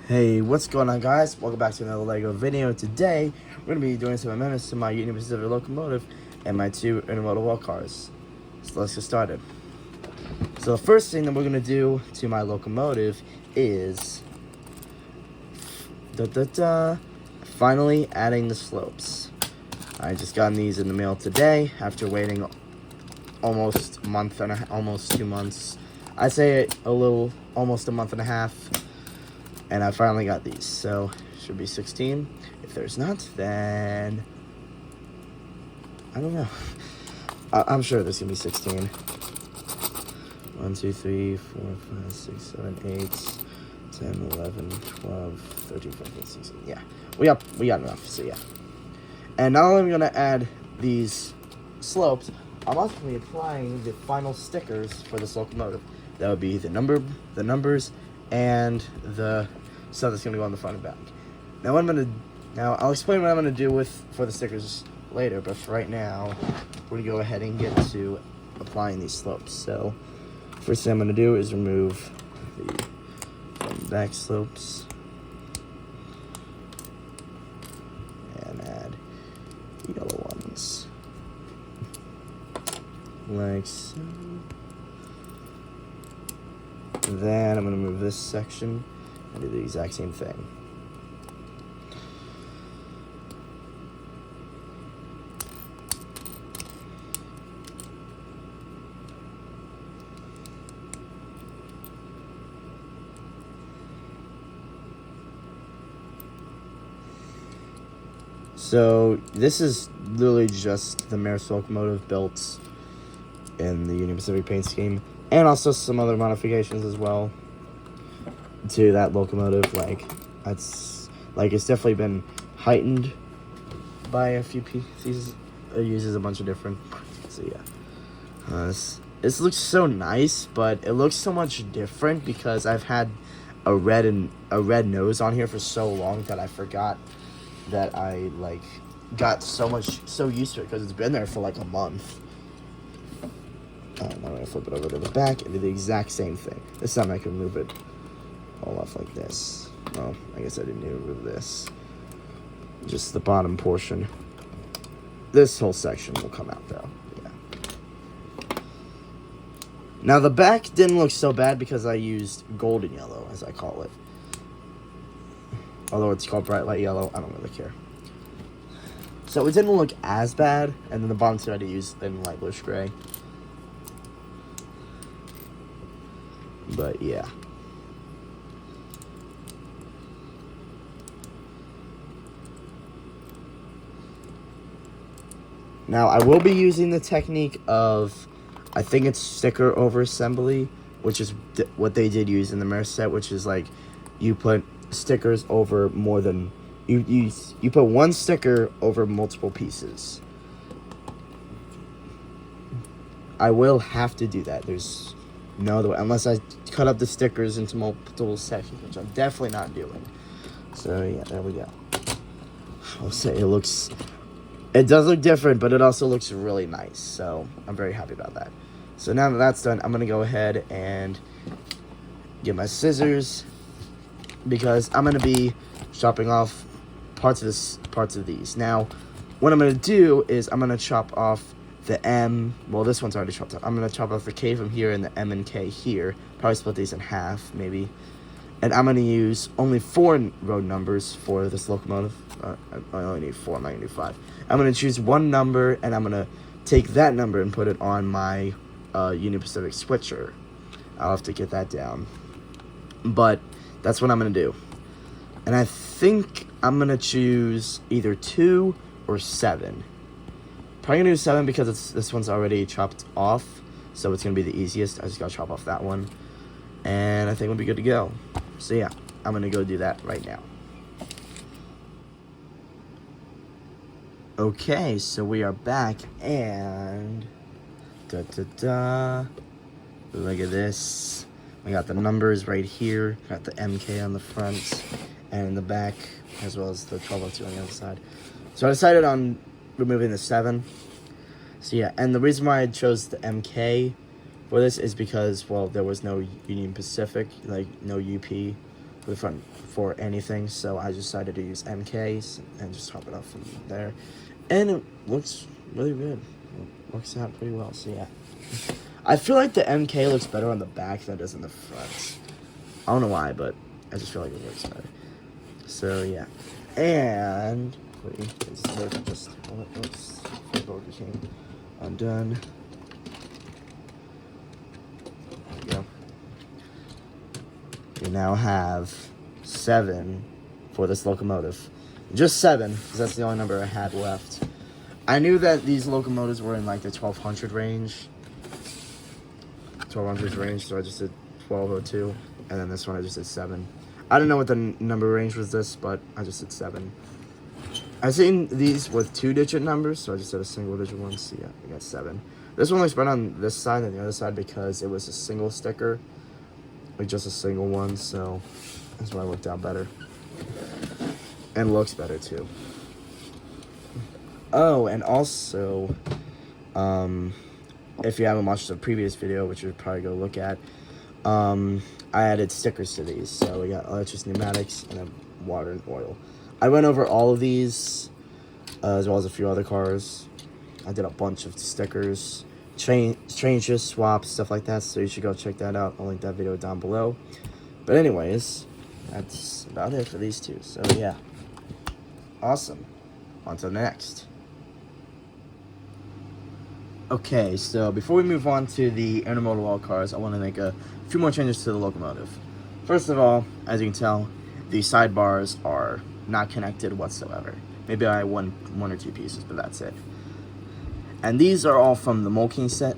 Hey, what's going on, guys? Welcome back to another LEGO video. Today, we're going to be doing some amendments to my Union Pacific locomotive and my two intermodal rail cars. So let's get started. So the first thing that we're going to do to my locomotive is finally adding the slopes. I just got these in the mail today after waiting almost a month and almost 2 months. I say almost a month and a half. And I finally got these, so should be 16. If there's not, then I don't know. I'm sure there's gonna be 16. 1, 2, 3, 4, 5, 6, 7, 8, 10, 11, 12, 13, 14, 16. Yeah, we got enough. So yeah. And not only am I gonna add these slopes, I'm also gonna be applying the final stickers for this locomotive. That would be the numbers, and the stuff that's gonna go on the front and back. Now I'll explain what I'm gonna do for the stickers later, but for right now, we're gonna go ahead and get to applying these slopes. So first thing I'm gonna do is remove the front and back slopes and add the yellow ones like so. Then I'm going to move this section and do the exact same thing. So this is literally just the Maersk locomotive built in the Union Pacific paint scheme. And also some other modifications as well to that locomotive. It's definitely been heightened by a few pieces. It uses a bunch of different. So yeah, this looks so nice, but it looks so much different because I've had a red nose on here for so long that I forgot that I got so used to it because it's been there for like a month. Now I'm going to flip it over to the back and do the exact same thing. This time I can move it all off like this. Well, I guess I didn't need to remove this. Just the bottom portion. This whole section will come out though. Yeah. Now the back didn't look so bad because I used golden yellow, as I call it. Although it's called bright light yellow, I don't really care. So it didn't look as bad. And then the bottom two I had to use in light bluish gray. But yeah. Now I will be using the technique of, I think it's sticker over assembly, which is what they did use in the Maersk set, which is like you put stickers over more than you put one sticker over multiple pieces. I will have to do that. There's no other way, unless I cut up the stickers into multiple sections, which I'm definitely not doing. So yeah, there we go. I'll say it does look different, but it also looks really nice. So I'm very happy about that. So now that that's done, I'm gonna go ahead and get my scissors because I'm gonna be chopping off parts of these. Now, what I'm gonna do is I'm gonna chop off the M, well, this one's already chopped off. I'm going to chop off the K from here and the M and K here. Probably split these in half, maybe. And I'm going to use only 4 road numbers for this locomotive. I only need 4, I'm not going to do 5. I'm going to choose one number, and I'm going to take that number and put it on my Union Pacific switcher. I'll have to get that down. But that's what I'm going to do. And I think I'm going to choose either 2 or 7. Probably gonna do 7 because this one's already chopped off, so it's gonna be the easiest. I just gotta chop off that one, and I think we'll be good to go. So yeah, I'm gonna go do that right now. Okay, so we are back, and look at this. I got the numbers right here. Got the MK on the front and in the back, as well as the 1202 on the other side. So I decided on removing the 7. So yeah, and the reason why I chose the MK for this is because, well, there was no Union Pacific, like no UP for anything, so I decided to use MKs and just top it off from there. And it looks really good. It works out pretty well, so yeah. I feel like the MK looks better on the back than it does in the front. I don't know why, but I just feel like it looks better. So yeah. And Burger King. I'm done. There we go. We now have 7 for this locomotive. Just 7, because that's the only number I had left. I knew that these locomotives were in like the 1200 range. 1200 range, so I just did 1202. And then this one I just did 7. I don't know what the number range was this, but I just did 7. I've seen these with 2-digit numbers, so I just did a single-digit one. So yeah, we got 7. This one looks better on this side than the other side because it was a single sticker, like just a single one. So that's why it worked out better, and looks better too. Oh, and also, if you haven't watched the previous video, which you should probably go look at, I added stickers to these. So we got electric, pneumatics, and then water and oil. I went over all of these, as well as a few other cars. I did a bunch of stickers, changes, swaps, stuff like that, so you should go check that out. I'll link that video down below. But anyways, that's about it for these two. So yeah, awesome. On to the next. Okay, so before we move on to the Intermodal all cars, I want to make a few more changes to the locomotive. First of all, as you can tell, the sidebars are not connected whatsoever. Maybe I have one or two pieces, but that's it. And these are all from the Molking set.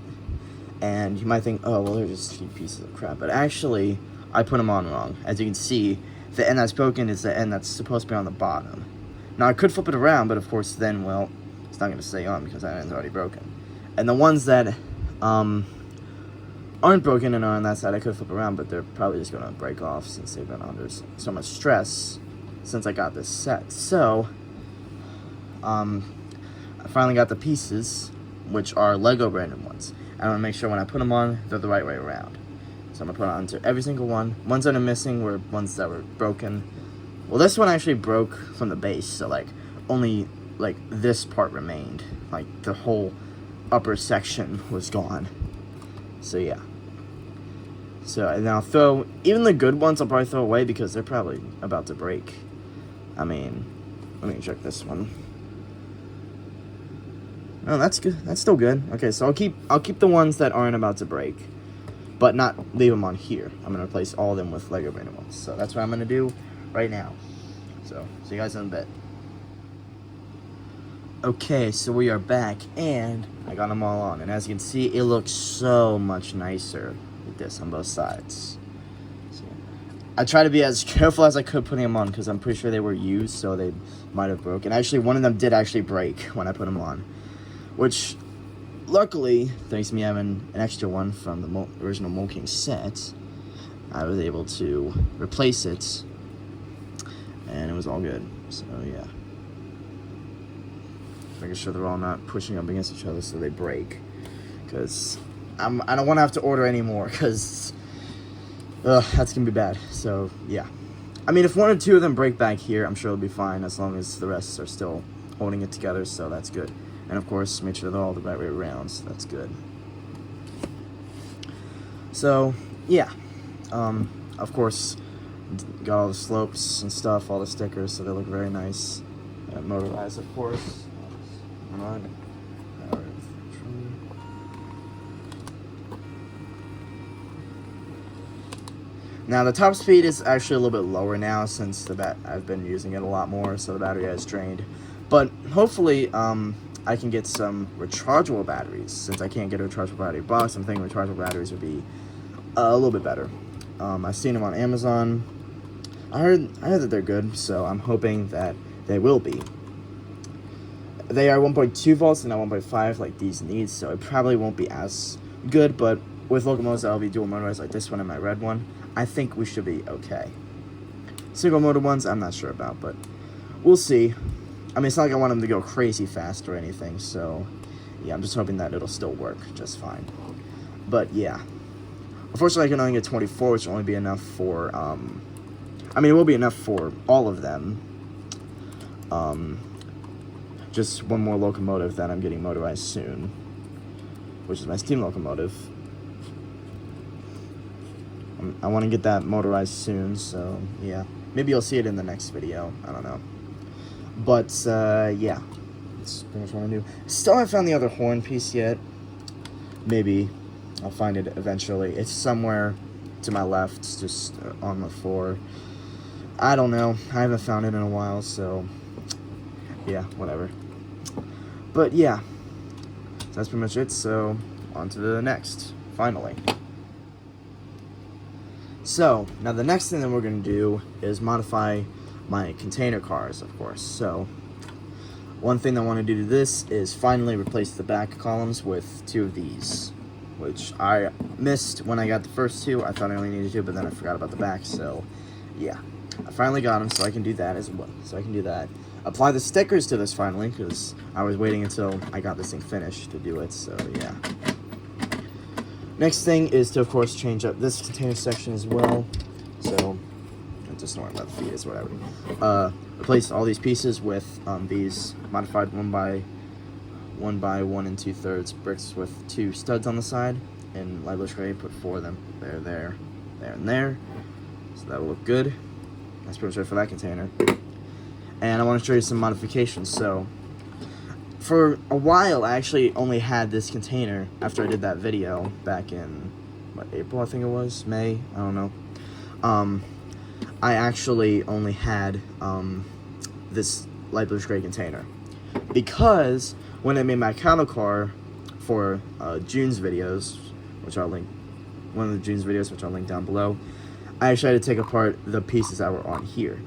And you might think, oh, well, they're just cheap pieces of crap. But actually, I put them on wrong. As you can see, the end that's broken is the end that's supposed to be on the bottom. Now, I could flip it around, but of course, then, well, it's not going to stay on because that end's already broken. And the ones that aren't broken and are on that side, I could flip around, but they're probably just going to break off since they've been under so much stress since I got this set. So, I finally got the pieces, which are Lego branded ones. I want to make sure when I put them on, they're the right way around. So I'm going to put it onto every single one. Ones that are missing were ones that were broken. Well, this one actually broke from the base, so like only like this part remained. Like the whole upper section was gone. So yeah. So and I'll throw, even the good ones I'll probably throw away because they're probably about to break. I mean, let me check this one. Oh, that's good. That's still good. Okay, so I'll keep the ones that aren't about to break, but not leave them on here. I'm gonna replace all of them with Lego branded ones. So that's what I'm gonna do right now. So see you guys in a bit. Okay, so we are back, and I got them all on, and as you can see, it looks so much nicer with this on both sides. So, I tried to be as careful as I could putting them on because I'm pretty sure they were used, so they might have broken. Actually, one of them did actually break when I put them on, which luckily, thanks to me having an extra one from the original Molking set, I was able to replace it, and it was all good. So yeah, making sure they're all not pushing up against each other so they break, because I don't want to have to order any more, because that's gonna be bad. So yeah, I mean, if one or two of them break back here, I'm sure it'll be fine as long as the rest are still holding it together, so that's good. And of course, make sure they're all the right way around, so that's good. So yeah, of course, got all the slopes and stuff, all the stickers, so they look very nice. Motorized, of course. Now the top speed is actually a little bit lower now since I've been using it a lot more, so the battery has drained. But hopefully, I can get some rechargeable batteries. Since I can't get a rechargeable battery box, I'm thinking rechargeable batteries would be a little bit better. I've seen them on Amazon. I heard that they're good, so I'm hoping that they will be. They are 1.2 volts and not 1.5 like these need, so it probably won't be as good, but with locomotives that'll be dual motorized like this one and my red one, I think we should be okay. Single motor ones, I'm not sure about, but we'll see. I mean, it's not like I want them to go crazy fast or anything, so yeah, I'm just hoping that it'll still work just fine. But yeah, unfortunately I can only get 24, which will only be enough for I mean, it will be enough for all of them. Just one more locomotive that I'm getting motorized soon, which is my steam locomotive. I want to get that motorized soon, so yeah. Maybe you'll see it in the next video. I don't know. But, yeah. That's pretty much what I do. Still haven't found the other horn piece yet. Maybe I'll find it eventually. It's somewhere to my left. It's just on the floor. I don't know. I haven't found it in a while, so yeah, whatever. But yeah, that's pretty much it. So on to the next, finally. So now the next thing that we're going to do is modify my container cars, of course. So one thing I want to do to this is finally replace the back columns with 2 of these, which I missed when I got the first 2. I thought I only needed 2, but then I forgot about the back. So yeah, I finally got them, so I can do that as well. So I can do that. Apply the stickers to this finally, because I was waiting until I got this thing finished to do it. So yeah. Next thing is to, of course, change up this container section as well. So just ignore about the feet is whatever. Replace all these pieces with these modified 1 by 1 2/3 bricks with 2 studs on the side, and light blue gray. Put 4 of them there, and there. So that will look good. That's pretty much it for that container. And I want to show you some modifications. So for a while, I actually only had this container after I did that video back in, what, April, I think it was? May? I don't know. I actually only had this light bluish gray container. Because when I made my cattle car for June's videos, which I'll link, one of the June's videos, which I'll link down below, I actually had to take apart the pieces that were on here.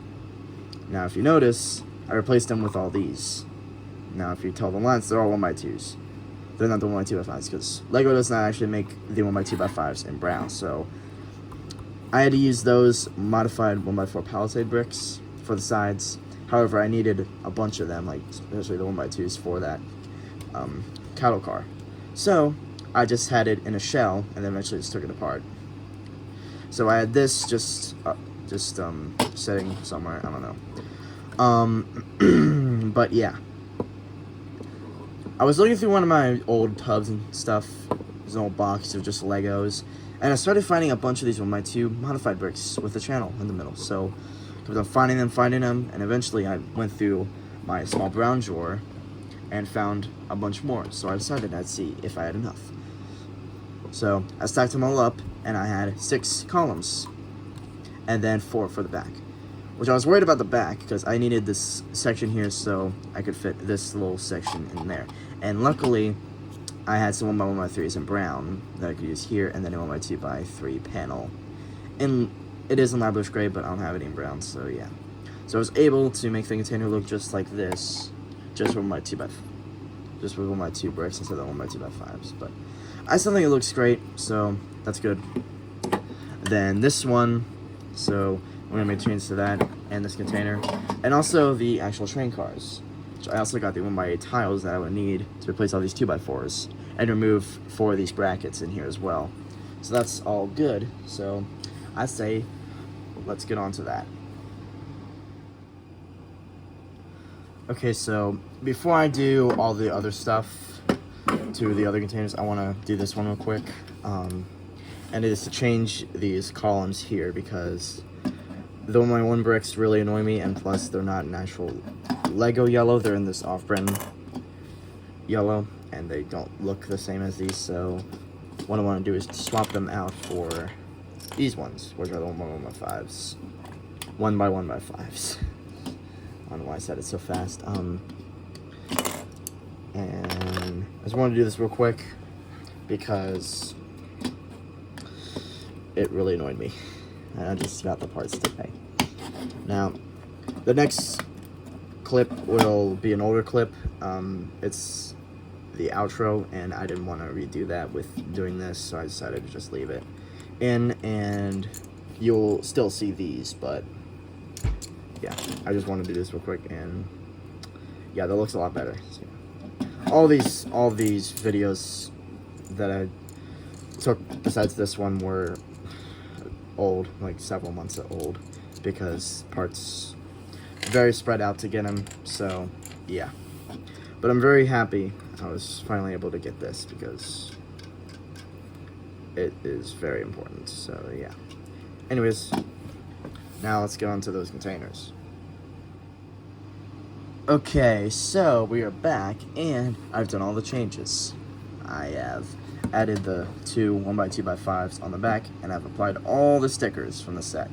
Now, if you notice, I replaced them with all these. Now, if you tell the lengths, they're all 1x2s. They're not the 1x2x5s, because Lego does not actually make the 1x2x5s in brown. So I had to use those modified 1x4 palisade bricks for the sides. However, I needed a bunch of them, like especially the 1x2s for that cattle car. So I just had it in a shell, and then eventually just took it apart. So I had this just sitting somewhere, I don't know. But yeah, I was looking through one of my old tubs and stuff. There's an old box of just Legos, and I started finding a bunch of these 1x2 modified bricks with a channel in the middle. So I kept on finding them, and eventually I went through my small brown drawer and found a bunch more. So I decided I'd see if I had enough. So I stacked them all up, and I had 6 columns, and then 4 for the back. Which I was worried about the back, because I needed this section here so I could fit this little section in there. And luckily, I had some 1x1x3s in brown that I could use here, and then a 1x2x3 panel. And it is in light bluish gray, but I don't have it in brown, so yeah. So I was able to make the container look just like this, just with 1x2 bricks instead of 1x2x5s. But I still think it looks great, so that's good. Then this one, so we're gonna make changes to that and this container, and also the actual train cars. Which I also got the 1x8 tiles that I would need to replace all these 2x4s and remove 4 of these brackets in here as well. So that's all good. So I say let's get on to that. Okay, so before I do all the other stuff to the other containers, I want to do this one real quick. And it is to change these columns here, because the 1x1 bricks really annoy me, and plus they're not an actual Lego yellow, they're in this off-brand yellow, and they don't look the same as these. So what I want to do is swap them out for these ones, which are the 1x1x5s, 1x1x5s. I don't know why I said it so fast. And I just wanted to do this real quick because it really annoyed me, and I just got the parts today. Now, the next clip will be an older clip. It's the outro, and I didn't want to redo that with doing this, so I decided to just leave it in, and you'll still see these, but yeah, I just wanted to do this real quick, and yeah, that looks a lot better. So, all these videos that I took besides this one were old, like several months old, because parts very spread out to get them. So yeah, but I'm very happy I was finally able to get this because it is very important. So yeah. Anyways, now let's get on to those containers. Okay, so we are back, and I've done all the changes. I have added the two 1x2x5s on the back, and I've applied all the stickers from the set.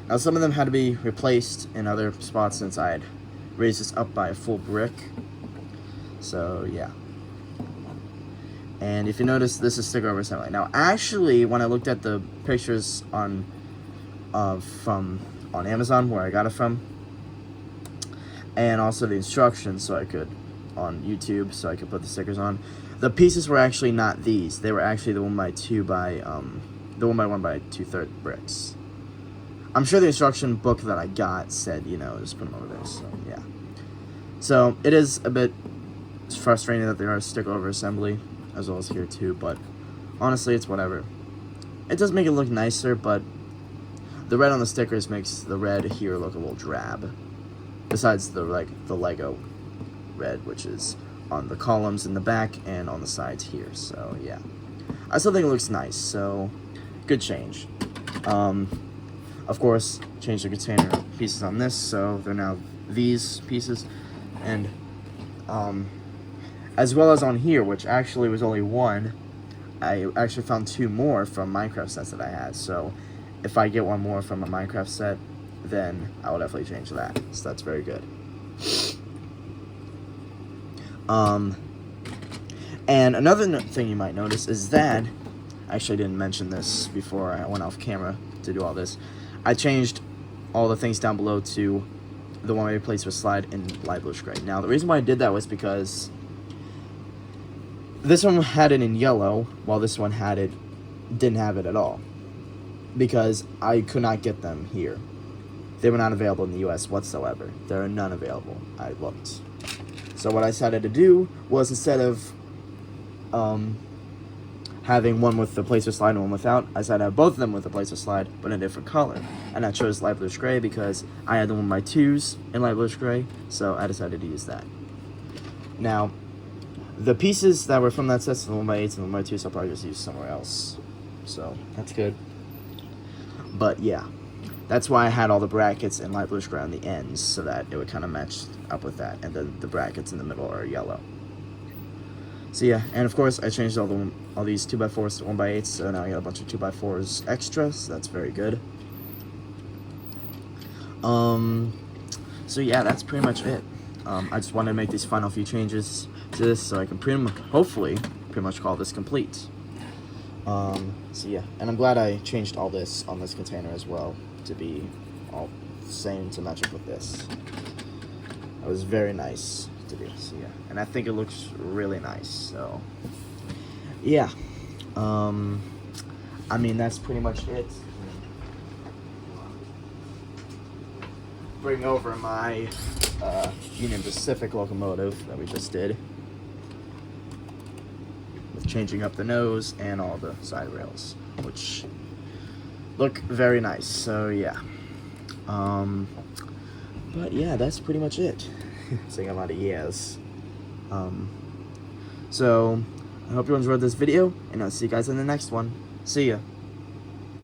Now, some of them had to be replaced in other spots since I had raised this up by a full brick. So, yeah. And if you notice, this is sticker over assembly. Now, actually, when I looked at the pictures on Amazon, where I got it from, and also the instructions on YouTube, so I could put the stickers on. The pieces were actually not these. They were actually the 1x2 by the 1x1 by 2/3 bricks. I'm sure the instruction book that I got said, you know, just put them over there. So yeah. So it is a bit frustrating that there are sticker over assembly as well as here too, but honestly, it's whatever. It does make it look nicer, but the red on the stickers makes the red here look a little drab. Besides the Lego red, which is on the columns in the back and on the sides here. So yeah, I still think it looks nice. So good change. Of course, change the container pieces on this, so they're now these pieces, and as well as on here, which actually was only one. I actually found two more from Minecraft sets that I had. So if I get one more from a Minecraft set, then I will definitely change that. So that's very good. And another thing you might notice is that, I actually didn't mention this before I went off camera to do all this, I changed all the things down below to the one I replaced with slide in light bluish gray. Now, the reason why I did that was because this one had it in yellow, while this one didn't have it at all. Because I could not get them here. They were not available in the US whatsoever. There are none available. I looked. So what I decided to do was, instead of having one with the placer slide and one without, I decided to have both of them with the placer slide, but in a different color. And I chose light bluish gray because I had the 1x2s in light bluish gray, so I decided to use that. Now, the pieces that were from that set, the 1x8s and the 1x2s, I'll probably just use somewhere else. So that's good. But yeah, that's why I had all the brackets in light bluish gray on the ends, so that it would kind of match up with that, and then the brackets in the middle are yellow. So yeah, and of course I changed all these 2x4s to 1x8s, so now I got a bunch of 2x4s extra, so that's very good. So yeah, that's pretty much it. I just wanted to make these final few changes to this, so I can hopefully pretty much call this complete. So yeah, and I'm glad I changed all this on this container as well to be all the same to match up with this. It was very nice to do. So yeah, and I think it looks really nice. So yeah, I mean, that's pretty much it. Bring over my Union Pacific locomotive that we just did, with changing up the nose and all the side rails, which look very nice. So yeah, but yeah, that's pretty much it. Saying a lot of yes. So I hope you enjoyed this video, and I'll see you guys in the next one. See ya.